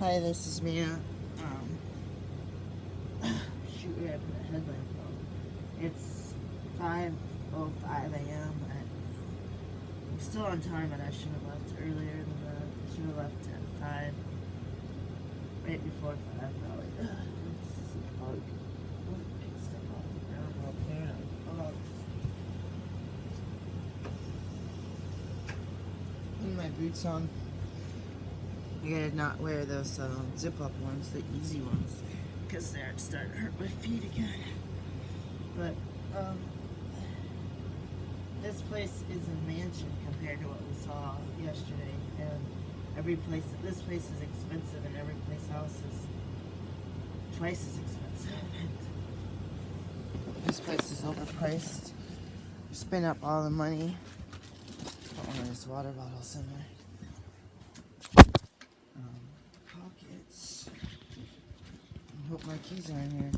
Hi, this is Mia. Shoot, we have a headlamp on. It's 5:05 a.m. I'm still on time, and I should have left earlier than that. I should have left at 5, right before 5, probably. This is a bug. I'm gonna pick stuff off the ground while clearing. Hold on. Putting my boots on. I gotta not wear those zip-up ones, the easy ones, because they're starting to hurt my feet again. But this place is a mansion compared to what we saw yesterday, and this place is expensive, and every place else is twice as expensive. This place is overpriced. Spend up all the money. Put one of these water bottles in there. Pockets. I hope my keys are in here.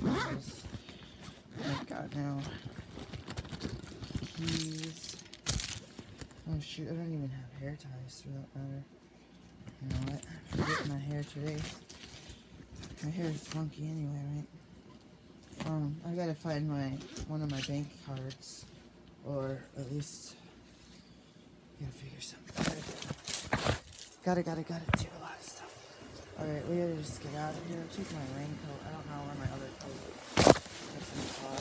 Oh god, no. Keys. Oh shoot, I don't even have hair ties for that matter. You know what? Forget my hair today. My hair is funky anyway, right? I gotta find one of my bank cards. Or at least gotta figure something out. Gotta do a lot of stuff. Alright, we gotta just get out of here. Take my raincoat. I don't know where my other coat is. It's in the car.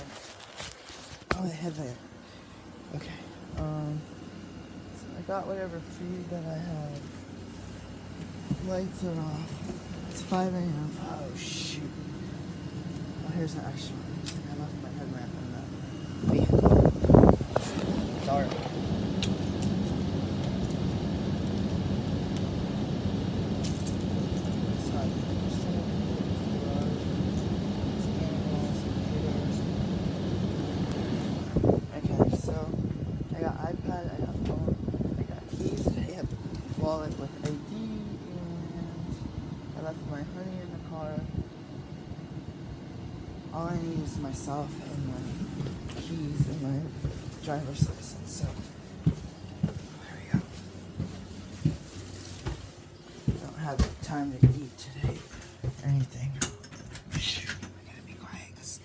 Oh, the headlamp. Okay. So I got whatever food that I had. Lights are off. It's 5 a.m. Oh, shoot. Oh, here's the extra one. I left my headlamp in the vehicle. Dark. Okay, so I got iPad, I got phone, I got keys, I have wallet with ID, and I left my honey in the car. All I need is myself and my keys and my driver's license, so there we go. I don't have time to eat today or anything. Shoot, I gotta be quiet because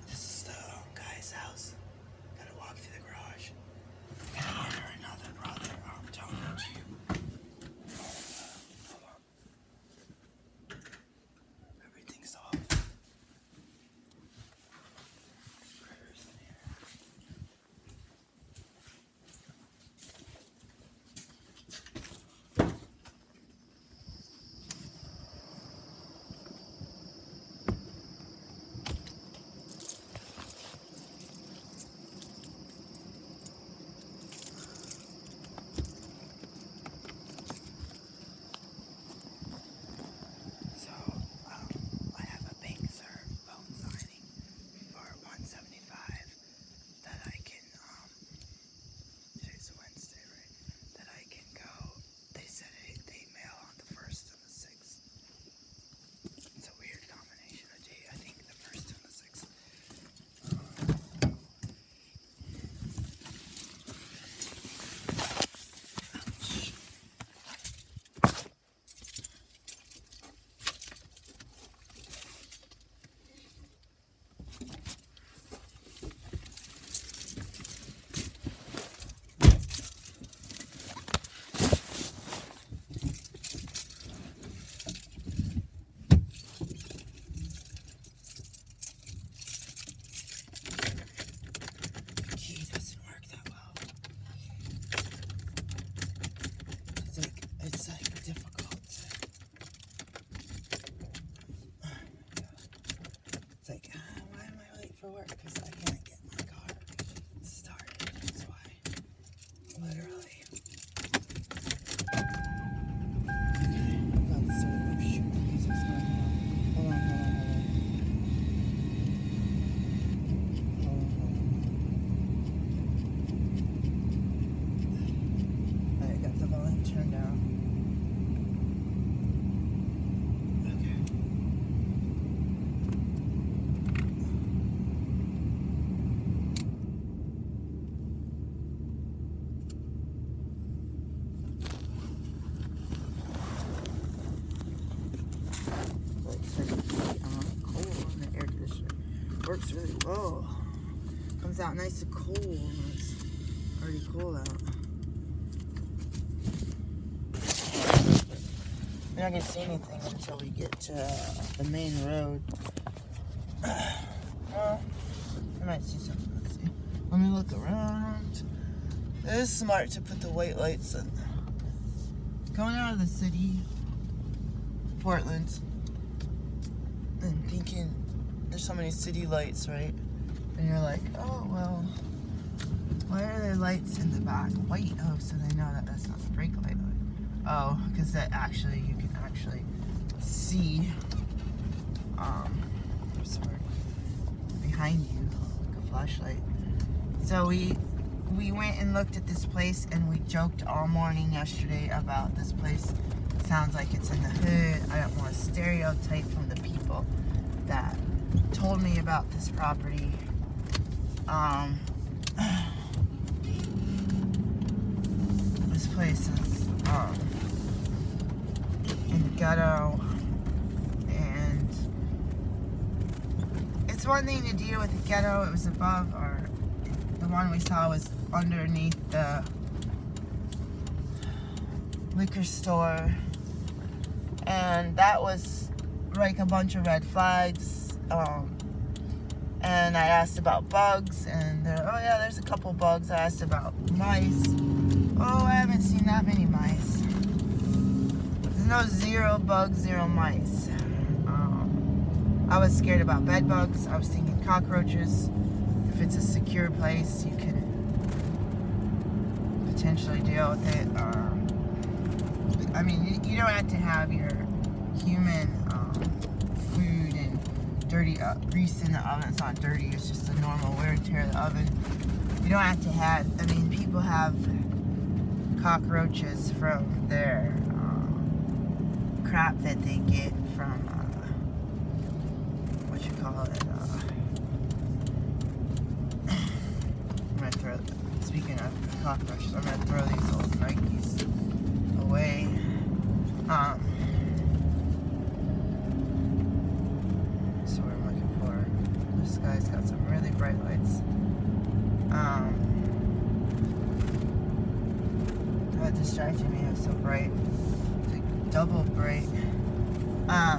this is the guy's house. Gotta walk through the garage. I gotta order another brother. I'm telling you. Hold on. Everything's off. Critters in here. works really well. Comes out nice and cool when it's already cool out. We're not gonna see anything until we get to the main road. Well, I might see something. Let's see. Let me look around. It is smart to put the white lights in. Going out of the city, Portland, and thinking there's so many city lights, right? And you're like, oh, well, why are there lights in the back? White. Oh, so they know that that's not the brake light. Oh, because that actually, you can actually see, sorry, behind you, like a flashlight. So we went and looked at this place, and we joked all morning yesterday about this place. Sounds like it's in the hood. I don't want to stereotype from the people that told me about this property. This place is in the ghetto, and it's one thing to deal with the ghetto. It was above, or the one we saw was underneath the liquor store, and that was like a bunch of red flags. And I asked about bugs, and oh yeah, there's a couple bugs. I asked about mice. Oh, I haven't seen that many mice. There's no zero bugs, zero mice. I was scared about bed bugs. I was thinking cockroaches. If it's a secure place, you can potentially deal with it. I mean, you don't have to have your human food and dirty grease in the oven. It's not dirty, it's just a normal wear and tear of the oven. You don't have to have, I mean, people have cockroaches from their crap that they get from, what you call it, I'm gonna throw, speaking of cockroaches, I'm gonna throw these old Nikes away. So what I'm looking for, this guy's got some really bright lights. That distracted me, it was so bright. It's like double bright. My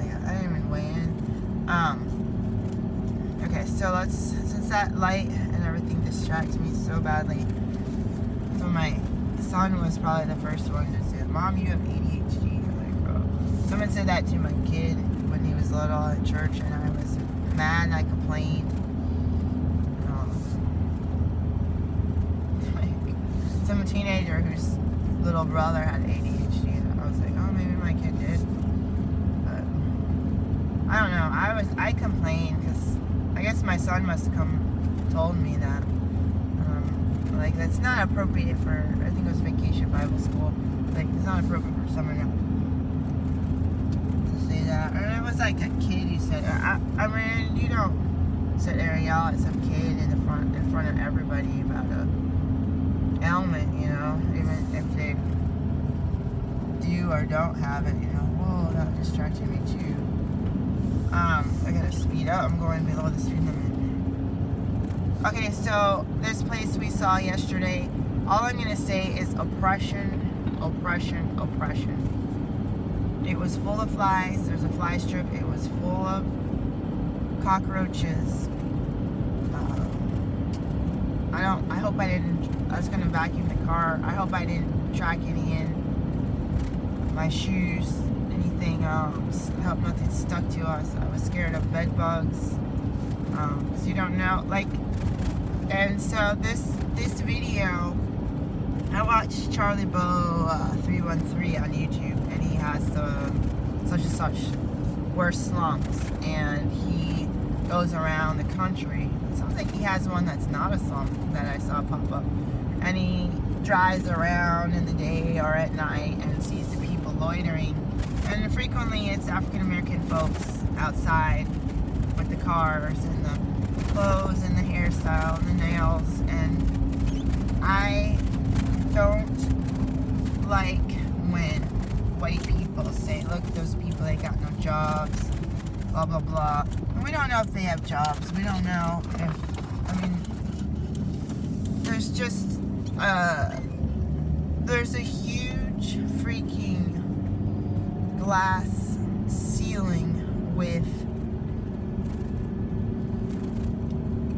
God, I didn't even weigh in. Okay, so since that light and everything distracts me so badly, so my son was probably the first one to say, Mom, you have ADHD. I'm like, bro. Someone said that to my kid when he was little at church, and I was mad and I complained. Some teenager whose little brother had ADHD, and I was like, oh, maybe my kid did. But I don't know. I complained because I guess my son must have told me that. Like, that's not appropriate for, I think it was Vacation Bible School. Like, it's not appropriate for someone to say that. And it was like a kid who said, I mean, you don't sit there and yell at some kid in front of everybody about a ailment, you know, even if they do or don't have it, you know. Whoa, that distracted me too. I gotta speed up. I'm going below the speed limit. Okay, so this place we saw yesterday, all I'm gonna say is oppression, oppression, oppression. It was full of flies. There's a fly strip. It was full of cockroaches. I was gonna vacuum the car. I hope I didn't track any in my shoes, anything. I hope nothing stuck to us. I was scared of bed bugs, because you don't know, like. And so this video, I watched Charlie Bo 313 on YouTube, and he has the such and such worst slums, and he goes around the country. It sounds like he has one that's not a slum that I saw pop up, and he drives around in the day or at night and sees the people loitering, and frequently it's African American folks outside with the cars and the clothes and the hairstyle and the nails, and I don't like when white people people say, look at those people, they got no jobs, blah, blah, blah. And we don't know if they have jobs. We don't know if, there's just, there's a huge freaking glass ceiling with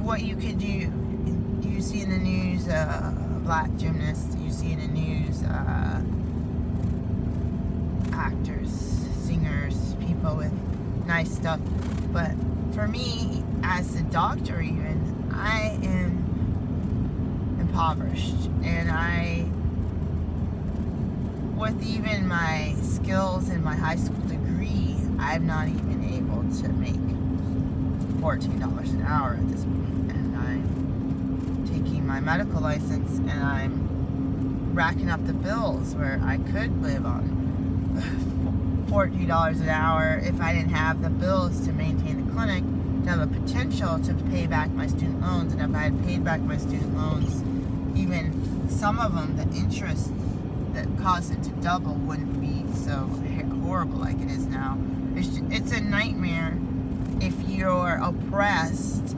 what you could do. You see in the news, black gymnasts. You see in the news, actors, singers, people with nice stuff. But for me, as a doctor even, I am impoverished. And with even my skills and my high school degree, I'm not even able to make $14 an hour at this point. And I'm taking my medical license and I'm racking up the bills where I could live on $40 an hour if I didn't have the bills to maintain the clinic, to have a potential to pay back my student loans. And if I had paid back my student loans, even some of them, the interest that caused it to double wouldn't be so horrible like it is now. It's a nightmare if you're oppressed.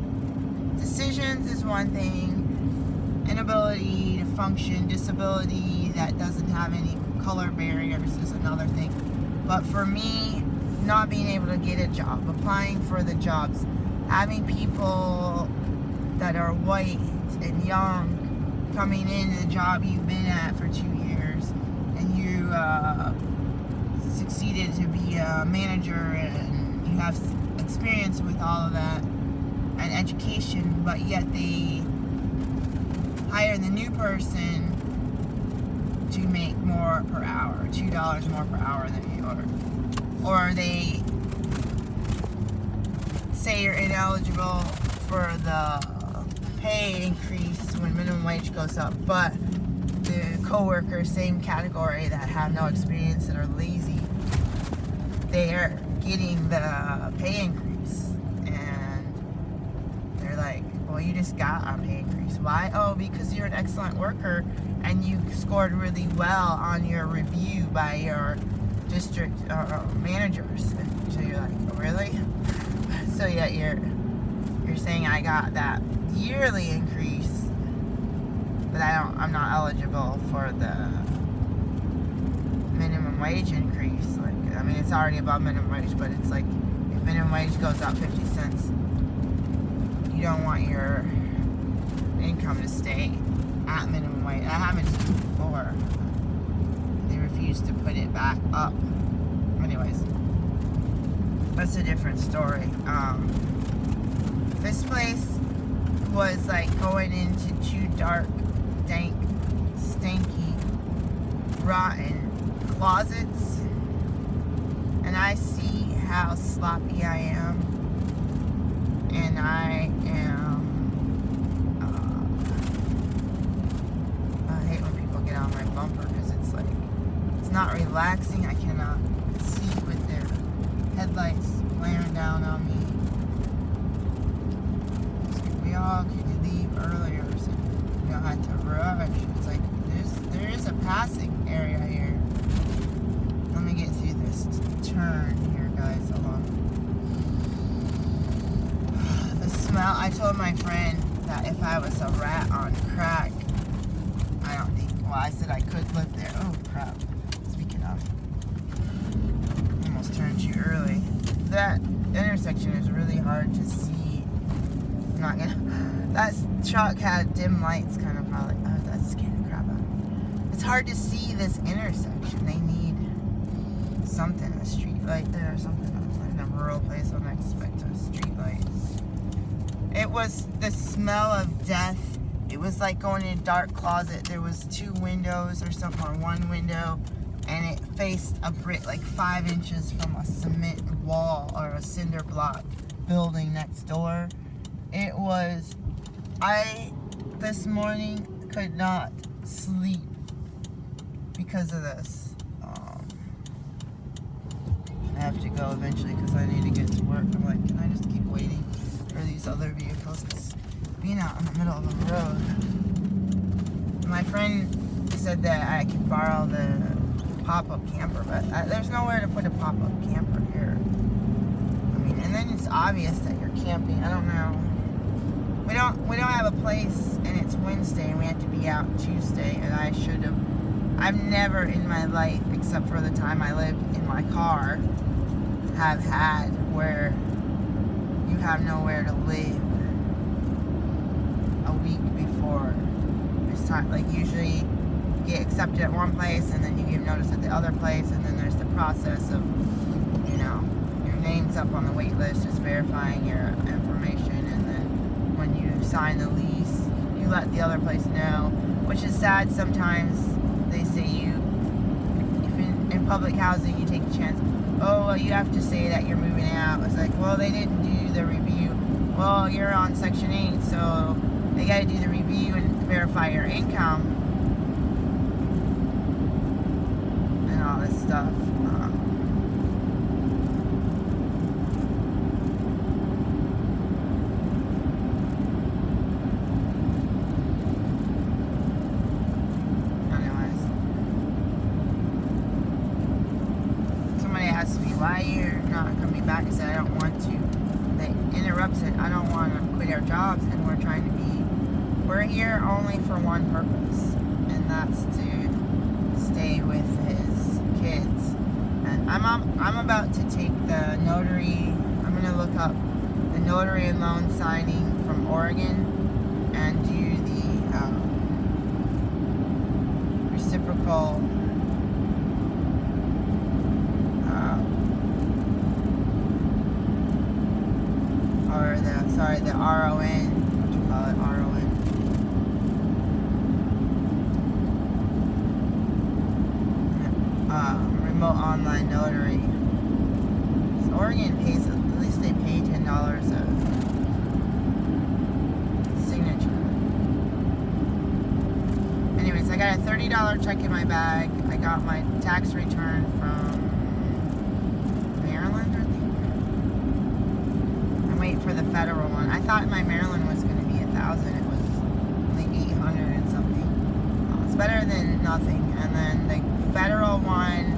Decisions is one thing, inability to function, disability that doesn't have any color barriers is another thing. But for me, not being able to get a job, applying for the jobs, having people that are white and young coming in the job you've been at for 2 years, and you succeeded to be a manager and you have experience with all of that and education, but yet they hire the new person to make more per hour, $2 more per hour than you are. Or they say you're ineligible for the pay increase when minimum wage goes up, but the co-workers, same category, that have no experience, that are lazy, they're getting the pay increase. And they're like, well, you just got a pay increase. Why? Oh, because you're an excellent worker and you scored really well on your review by your district managers. And so you're like, oh, really? So yeah, you're saying I got that yearly increase, but I'm not eligible for the minimum wage increase. Like, it's already above minimum wage, but it's like if minimum wage goes up 50 cents, you don't want your income to stay at minimum wage. That happened to me before. They refused to put it back up. Anyways, that's a different story. This place was like going into 2 dark, dank, stinky, rotten closets, and I see how sloppy I am, and I hate when people get on my bumper because it's like, it's not relaxing. I cannot see with their headlights glaring down on me. We all could leave earlier, so we don't have to rush. It's like there is a passing area here. Let me get through this turn here, guys. Hold on. The smell. I told my friend that if I was a rat on crack, I don't think. Well, I said I could live there. Oh crap! Speaking of, I almost turned you early. That intersection is really hard to see. I'm not gonna. That truck had dim lights, kind of probably. Oh, that's scaring the crap out of me. It's hard to see this intersection. They need something, a street light there or something. In a rural place, I wouldn't expect a street light. It was the smell of death. It was like going in a dark closet. There was 2 windows or something, or 1 window, and it faced a brick like 5 inches from a cement wall or a cinder block building next door. It was, this morning could not sleep because of this. I have to go eventually because I need to get to work. I'm like, can I just keep waiting for these other vehicles? Because being out in the middle of the road. My friend said that I could borrow the pop-up camper, but there's nowhere to put a pop-up camper here. I mean, and then it's obvious that you're camping. I don't know. We don't have a place, and it's Wednesday, and we have to be out Tuesday, and I should have. I've never in my life, except for the time I lived in my car, have had where you have nowhere to live a week before it's time. Like, usually you get accepted at one place, and then you give notice at the other place, and then there's the process of, you know, your name's up on the wait list, just verifying your information, and then when you sign the lease, you let the other place know, which is sad. Sometimes they say if in public housing you take a chance, oh, well, you have to say that you're moving out. It's like, well, they didn't do the review. Well, you're on Section 8, so they got to do the review and verify your income and all this stuff. Why you're not going to be back? I said, I don't want to. They interrupted. I don't want to quit our jobs, and we're here only for one purpose, and that's to stay with his kids. And I'm about to take the notary. I'm going to look up the notary and loan signing from Oregon and do the reciprocal. Or the RON, what do you call it, RON? Remote online notary. So Oregon pays, at least they pay $10 a signature. Anyways, I got a $30 check in my bag. I got my tax return from Maryland, I think. Wait for the federal one. I thought my Maryland was going to be $1,000. It was like $800 and something. It's better than nothing. And then the federal one,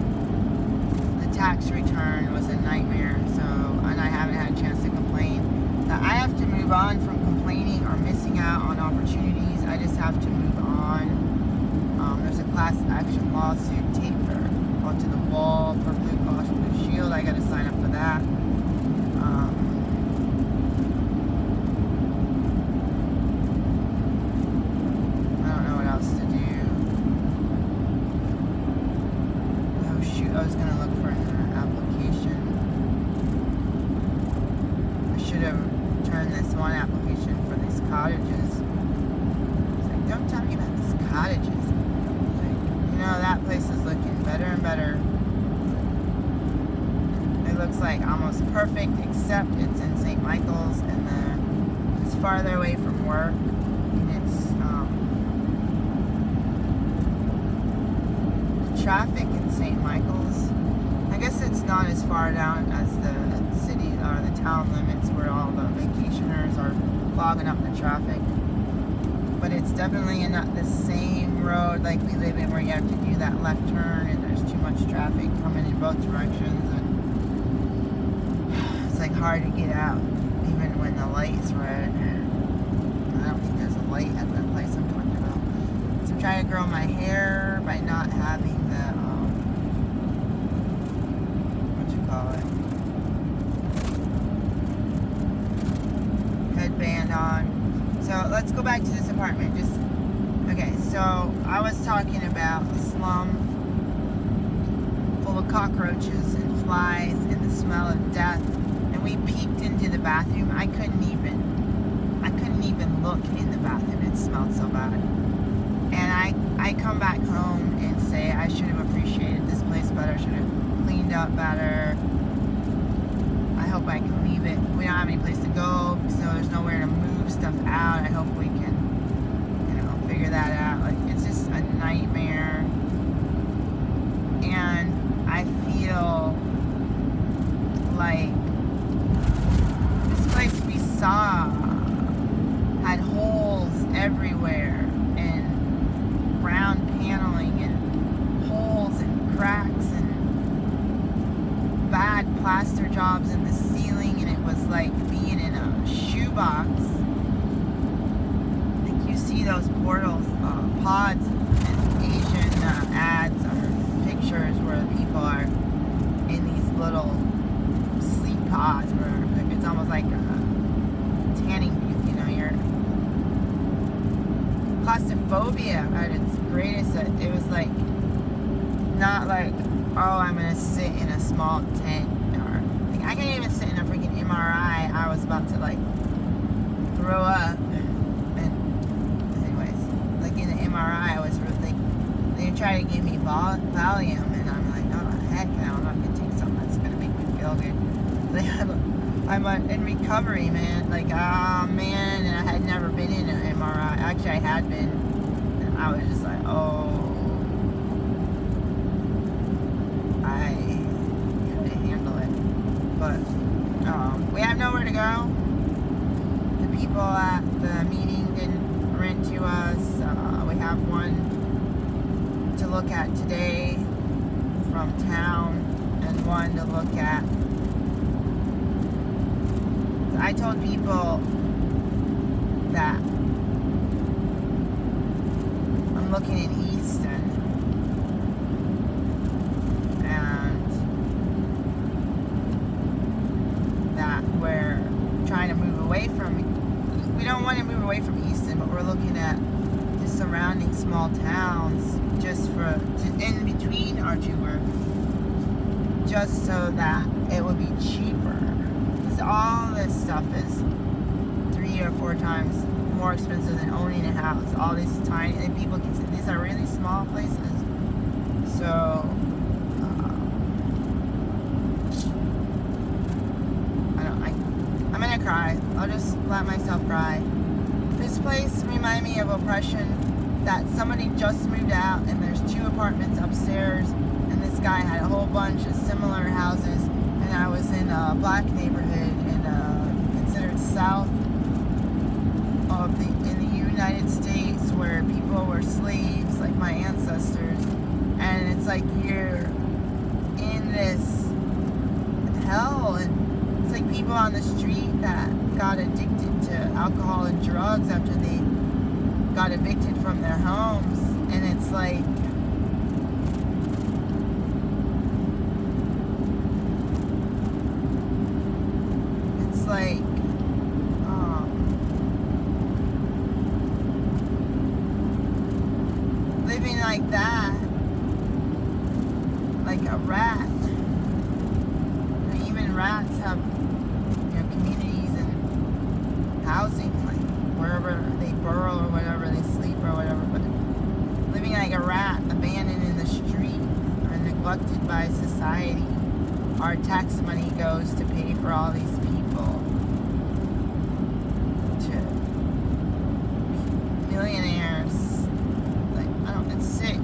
the tax return was a nightmare. So, and I haven't had a chance to complain. Now, I have to move on from complaining or missing out on opportunities. I just have to move on. There's a class action lawsuit taped onto the wall for Blue Cross Blue Shield. I got to sign up for that. I was going to look for an application. I should have turned this one application for these cottages. It's like, don't tell me about these cottages. Like, you know, that place is looking better and better. It looks like almost perfect, except it's in St. Michael's, and it's farther away from work. And it's traffic in St. Michael's. I guess it's not as far down as the city or the town limits where all the vacationers are clogging up the traffic. But it's definitely not the same road like we live in, where you have to do that left turn and there's too much traffic coming in both directions, and it's like hard to get out even when the light's red. I don't think there's a light at that place I'm talking about. So I'm trying to grow my hair by not having the headband on. So let's go back to this apartment. Okay, so I was talking about a slum full of cockroaches and flies and the smell of death, and we peeked into the bathroom. I couldn't even look in the bathroom. It smelled so bad. And I come back home and say I should have appreciated this place better, should have cleaned up better. I hope I can leave it. We don't have any place to go, so there's nowhere to move stuff out. I hope we can, figure that out. Like, it's just a nightmare. And I feel like this place we saw had holes everywhere, and round paneling, and holes and cracks. it was like, not like, oh, I'm gonna sit in a small tent, or like, I can't even sit in a freaking MRI. I was about to like throw up. And anyways, like in the MRI, I was really, they tried to give me Valium, and I'm like, oh heck no, I'm not gonna take something that's gonna make me feel good. Like, I'm in recovery, man. Like, oh man, and I had never been in an MRI. Actually, I had been, and I was just like, oh, I couldn't handle it. But we have nowhere to go. The people at the meeting didn't rent to us. We have one to look at today from town, and one to look at. I told people that I'm looking in Easton, and that we're trying to move away from, we don't want to move away from Easton, but we're looking at the surrounding small towns just in between our two work, just so that it would be cheaper. Because all this stuff is 3 or 4 times more expensive than owning a house. All these tiny, and people can say these are really small places. So I'm gonna cry. I'll just let myself cry. This place reminded me of oppression, that somebody just moved out and there's 2 apartments upstairs, and this guy had a whole bunch of similar houses, and I was in a black neighborhood considered south of in the United States, where people were slaves like my ancestors, and it's like you're in this hell, and it's like people on the street that got addicted to alcohol and drugs after they got evicted from their homes, and it's like living like that, like a rat. And even rats have, communities and housing, like wherever they burrow or whatever, they sleep or whatever. But living like a rat, abandoned in the street, or neglected by society. Our tax money goes to pay for all these people, to millionaires. Like, it's sick.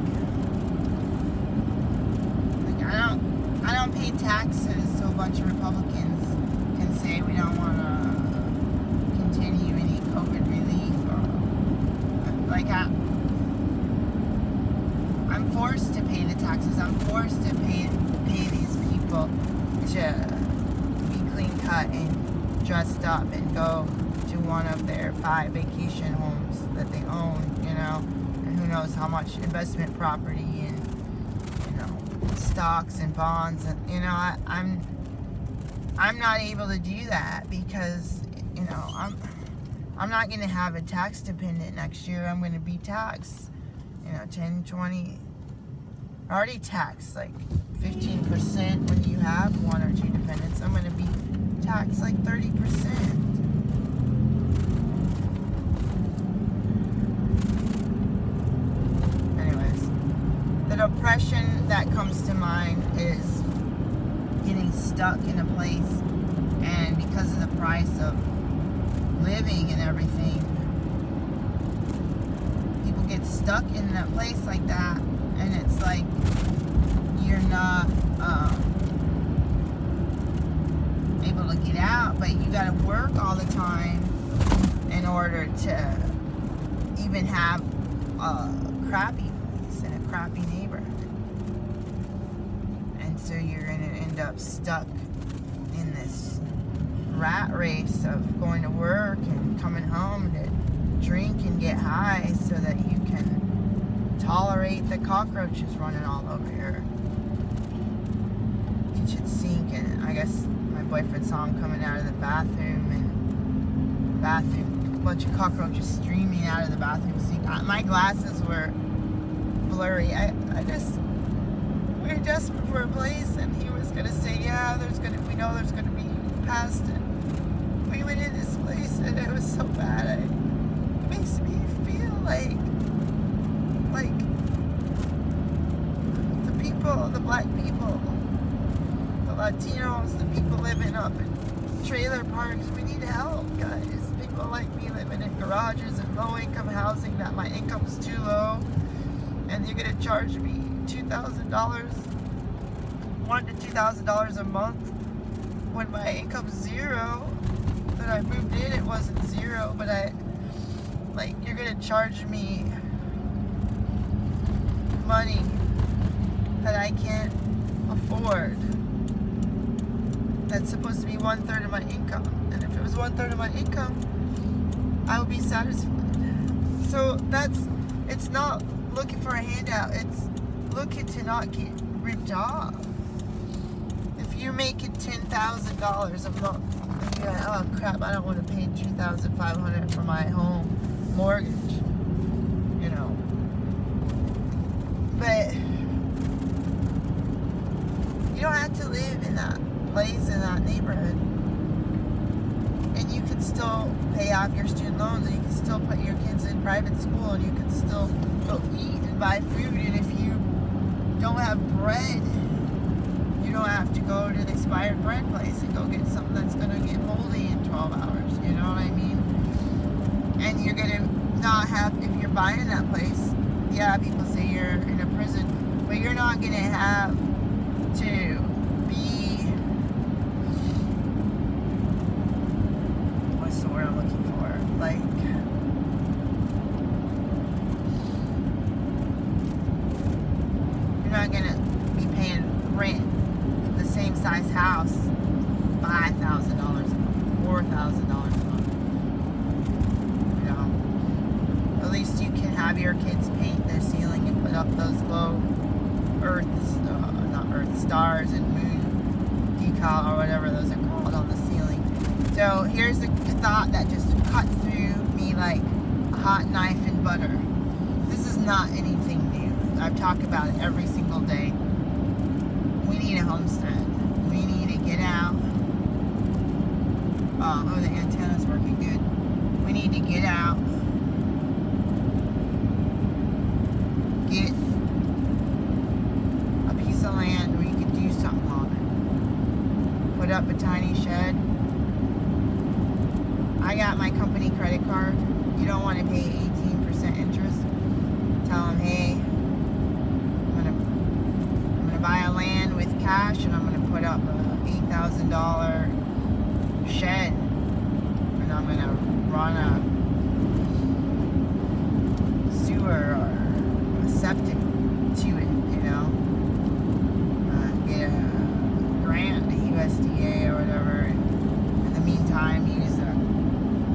Like, I don't pay taxes, so a bunch of Republicans can say we don't want to continue any COVID relief. Like, I'm forced to pay the taxes. I'm forced to pay these people to be clean cut and dressed up and go to one of their 5 vacation homes that they own, and who knows how much investment property and, stocks and bonds, and, I'm not able to do that because, I'm not going to have a tax dependent next year. I'm going to be taxed, 10, 20, already taxed like 15% when you have 1 or 2 dependents. I'm going to be taxed like 30%. Anyways, the depression that comes to mind is getting stuck in a place, and because of the price of living and everything, people get stuck in a place like that, and it's like you're not able to get out, but you got to work all the time in order to even have a crappy place in a crappy neighborhood. And so you're going to end up stuck in this rat race of going to work and coming home to drink and get high so that you can tolerate the cockroaches running all over your kitchen sink. And I guess my boyfriend saw him coming out of the bathroom, and a bunch of cockroaches streaming out of the bathroom sink. My glasses were blurry. We were desperate for a place, and he was gonna say, yeah, we know there's gonna be pest, and we went in this place, and it was so bad. It makes me feel like the people, the black people, the Latinos, the people living up in trailer parks, we need help, guys. People like me living in garages and low-income housing that my income's too low, and you're gonna charge me $2,000, $1,000 to $2,000 a month when my income's zero. When I moved in, it wasn't zero, but you're gonna charge me money that I can't afford. That's supposed to be 1/3 of my income, and if it was 1/3 of my income, I would be satisfied. So it's not looking for a handout, it's looking to not get ripped off. If you're making $10,000 a month, and you're like, oh crap, I don't want to pay $2,500 for my home mortgage, you know. But you don't have to live in that place, in that neighborhood, and you can still pay off your student loans, and you can still put your kids in private school, and you can still go eat and buy food. And if you don't have bread, you don't have to go to the expired bread place and go get something that's going to get moldy in 12 hours, you know what I mean? And you're going to not have, if you're buying that place, yeah, people say you're in a prison, but you're not going to have to be, what's the word I'm looking for? You're not going to be paying rent for the same size house, $5,000 a month, $4,000 a month. You know, at least you can have your kids paint their ceiling and put up those glow stars and moon decal or whatever those are called on the ceiling. So here's the thought that just cut through me like a hot knife in butter. This is not anything new. I've talked about it every single day. We need a homestead. We need to get out. Oh, the antenna's working good. We need to get out. Get a piece of land where you can do something on it. Put up a tiny shed. I got my company credit card. You don't want to pay 18% interest. Tell them, hey, I'm gonna buy a land with cash, and I'm gonna put up a $8,000 shed, and I'm gonna run a sewer or a septic to it, you know. Get a grant, the USDA or whatever. In the meantime, use a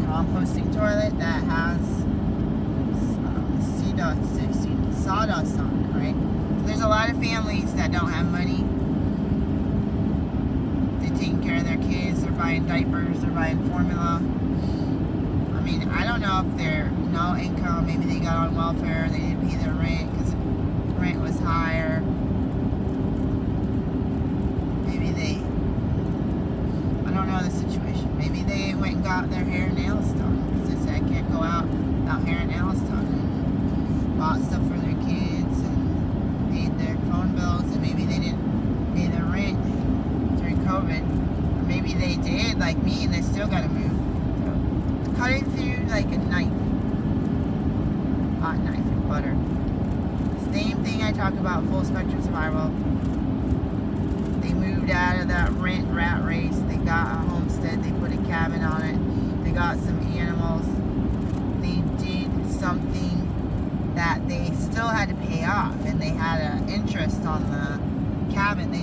composting toilet that has sawdust on it, right? So there's a lot of families that don't have money. They're taking care of their kids, they're buying diapers, they're buying formula. I mean, I don't know if they're no income, maybe they got on welfare, they didn't pay their rent because rent was higher. Maybe I don't know the situation. Maybe they went and got their hair and nails done because they said I can't go out without hair and nails done, and bought stuff for their kids and paid their phone bills, and maybe they didn't pay their rent during COVID, or maybe they did like me and they still got to move. So, cutting through like a knife, hot knife and butter. Same thing I talk about full spectrum survival. They moved out of that rent rat race. They got a homestead. They put a cabin on it. They got some animals. They did something that they still had to pay off, and they had an interest on the cabin. They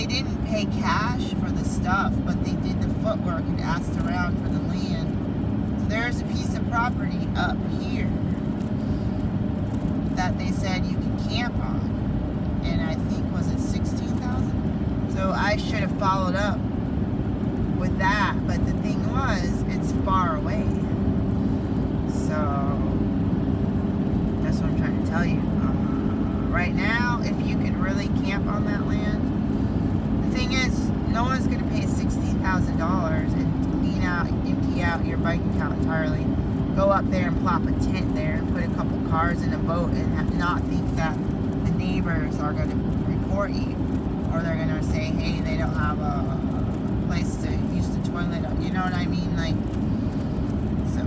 didn't pay cash for the stuff, but they did the footwork and asked around for the land. So there's a piece of property up here that they said you can camp on, and I think was it 16,000. So I should have followed up with that, but the thing was, it's far away. So That's what I'm trying to tell you. Right now, if you could really camp on that land, the thing is, no one's going to pay $16,000 and clean out, empty out your bike account entirely. Go up there and plop a tent there and put a couple cars in a boat and not think that the neighbors are going to report you, or they're going to say, hey, they don't have a place to use the toilet. You know what I mean? Like, so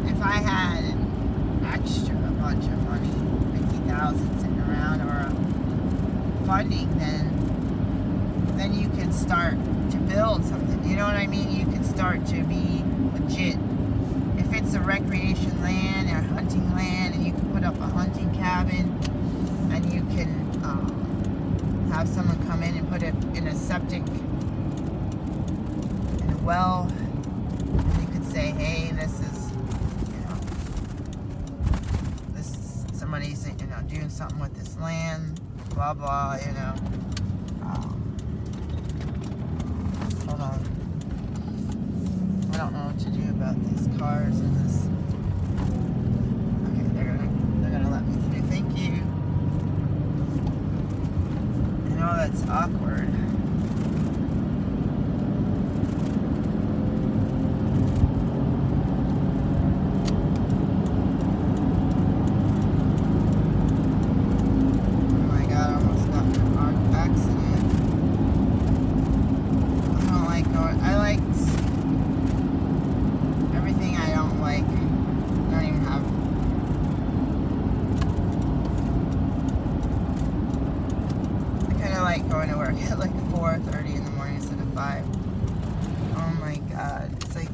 if I had an extra bunch of money, 50,000 sitting around, or funding, then you could start to build something. You know what I mean? You could start to be legit. If it's a recreation land or hunting land, and you can put up a hunting cabin, and you can have someone come in and put it in a septic, in a well, and you could say, hey, this is, somebody's, doing something with this land, blah, blah, hold on. I don't know what to do about these cars and this. Okay, they're gonna let me through. Thank you. I know that's awkward. Oh my God, I almost got in an accident. I don't like going. I liked everything I don't like. I don't even have. I kind of like going to work at like 4:30 in the morning instead of 5. Oh my God. It's like,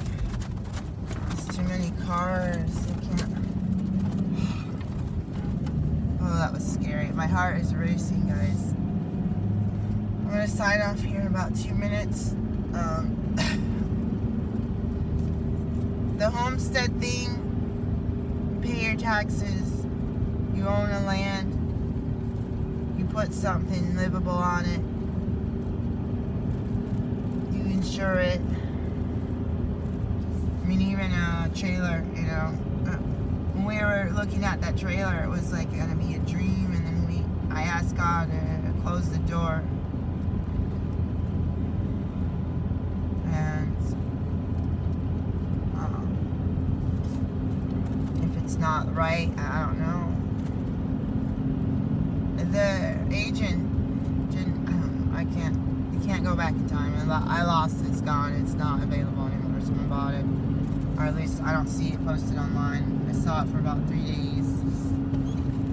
there's too many cars. I can't. Oh, that was scary. My heart is racing, guys. I'm going to sign off here in about 2 minutes. The homestead thing, you pay your taxes, you own a land, you put something livable on it, you insure it. I mean, even a trailer, when we were looking at that trailer, it was like going to be a dream, and then I asked God to close the door. And if it's not right, I don't know. The agent didn't, you can't go back in time. I lost it, it's gone, it's not available anymore. Someone bought it, or at least I don't see it posted online. I saw it for about 3 days.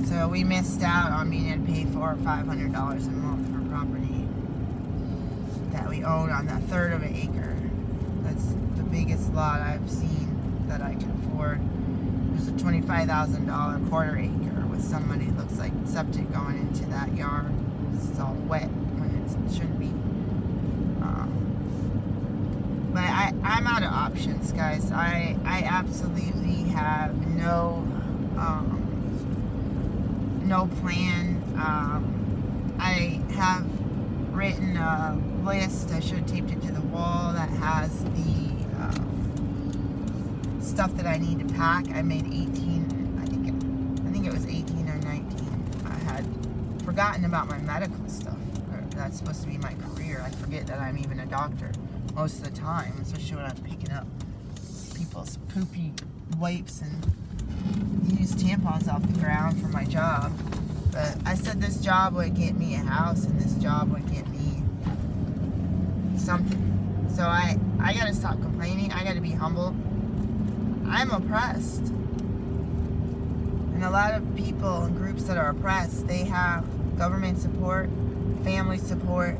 So we missed out on being able to pay $400 or $500 a month for property that we own on that third of an acre. That's the biggest lot I've seen that I can afford. There's a $25,000 quarter acre with somebody that looks like septic going into that yard. It's all wet when it shouldn't be. But I'm out of options, guys. I absolutely have no plan. I have written a list. I should have taped it to the wall that has the stuff that I need to pack. I made 18. I think it was 18 or 19. I had forgotten about my medical stuff. That's supposed to be my career. I forget that I'm even a doctor most of the time, especially when I'm picking up people's poopy wipes and used tampons off the ground for my job. But I said this job would get me a house, and this job would get me something. So I gotta stop complaining. I gotta be humble. I'm oppressed. And a lot of people and groups that are oppressed, they have government support, family support,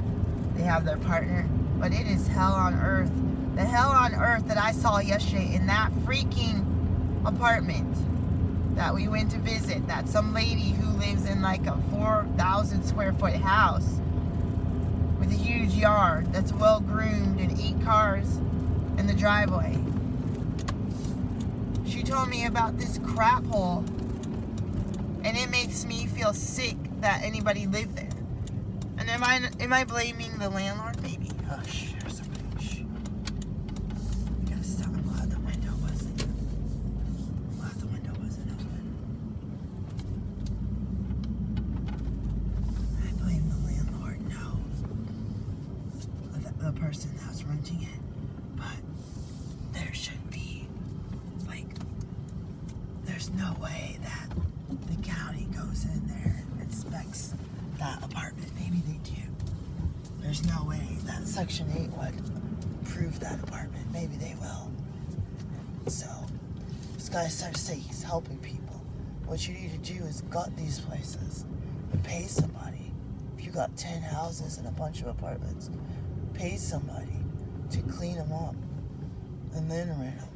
they have their partner, but it is hell on earth. The hell on earth that I saw yesterday in that freaking apartment that we went to visit, that some lady who lives in like a 4,000 square foot house with a huge yard that's well groomed and 8 cars in the driveway. She told me about this crap hole, and it makes me feel sick that anybody lived there. And am I blaming the landlord? Maybe. Oh, shh, there's somebody. Shh. We gotta stop. I'm glad the window wasn't open. person that's renting it, but there should be, like, there's no way that the county goes in there and inspects that apartment. Maybe they do. There's no way that Section 8 would approve that apartment. Maybe they will. So, this guy starts to say he's helping people. What you need to do is gut these places and pay somebody. If you got 10 houses and a bunch of apartments, pay somebody to clean them up and then rent them.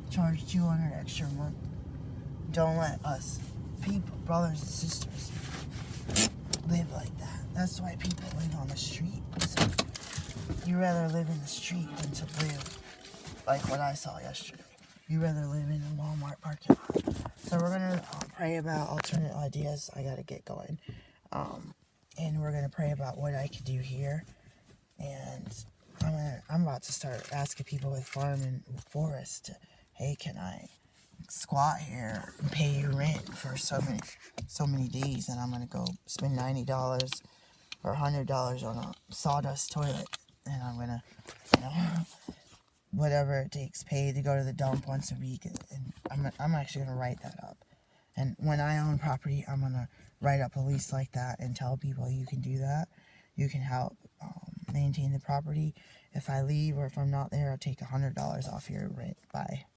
Charge $200 extra a month. Don't let us people, brothers and sisters, live like that. That's why people live on the street. So you rather live in the street than to live like what I saw yesterday. You rather live in a Walmart parking lot. So we're gonna pray about alternate ideas. I gotta get going, and we're gonna pray about what I could do here. And I'm about to start asking people with farm and forest, hey, can I squat here and pay you rent for so many days? And I'm gonna go spend $90 or $100 on a sawdust toilet, and I'm gonna, whatever it takes, pay to go to the dump once a week, and I'm actually gonna write that up. And when I own property, I'm gonna write up a lease like that and tell people you can do that. You can help maintain the property. If I leave or if I'm not there, I'll take $100 off your rent. Bye.